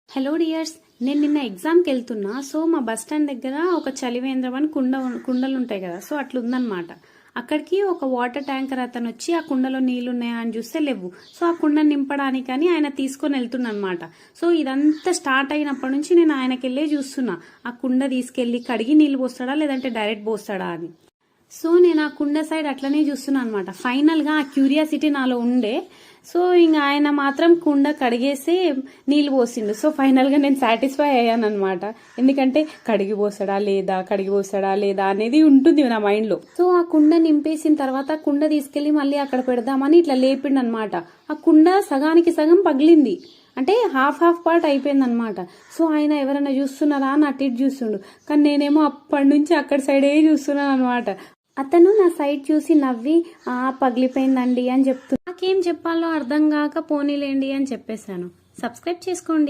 Hello dears, నేను నిన్న ఎగ్జామ్కి వెళ్తున్నా. సో మా బస్ స్టాండ్ దగ్గర ఒక చలివేంద్రం అని కుండలు ఉంటాయి కదా, సో అట్లా ఉందన్నమాట. అక్కడికి ఒక వాటర్ ట్యాంకర్ అతను వచ్చి ఆ కుండలో నీళ్లు ఉన్నాయా అని చూస్తే లేవు. సో ఆ కుండను నింపడానికని ఆయన తీసుకొని వెళ్తున్నమాట. సో ఇదంతా స్టార్ట్ అయినప్పటి నుంచి నేను ఆయనకి వెళ్ళే చూస్తున్నా, ఆ కుండ తీసుకెళ్లి కడిగి నీళ్లు పోస్తాడా లేదంటే డైరెక్ట్ పోస్తాడా అని. సో నేను ఆ కుండ సైడ్ అట్లనే చూస్తున్నా అనమాట. ఫైనల్గా ఆ క్యూరియాసిటీ నాలో ఉండే. సో ఇంకా ఆయన మాత్రం కుండ కడిగేసి నీళ్ళు పోసిండు. సో ఫైనల్గా నేను సాటిస్ఫై అయ్యాను అనమాట. ఎందుకంటే కడిగి పోసాడా లేదా అనేది ఉంటుంది నా మైండ్లో. సో ఆ కుండ నింపేసిన తర్వాత కుండ తీసుకెళ్లి మళ్ళీ అక్కడ పెడదామని ఇట్లా లేపిండు అనమాట. ఆ కుండ సగానికి సగం పగిలింది, అంటే హాఫ్ పార్ట్ అయిపోయింది అనమాట. సో ఆయన ఎవరైనా చూస్తున్నారా అని అటు ఇటు చూస్తుండు, కానీ నేనేమో అప్పటి నుంచి అక్కడ సైడే చూస్తున్నాను అనమాట. అతను నా సైడ్ చూసి నవ్వి పగిలిపోయిందండి అని చెప్తున్నా. నాకేం చెప్పాలో అర్థం కాక పోనీలేండి అని చెప్పేశాను. సబ్స్క్రైబ్ చేసుకోండి.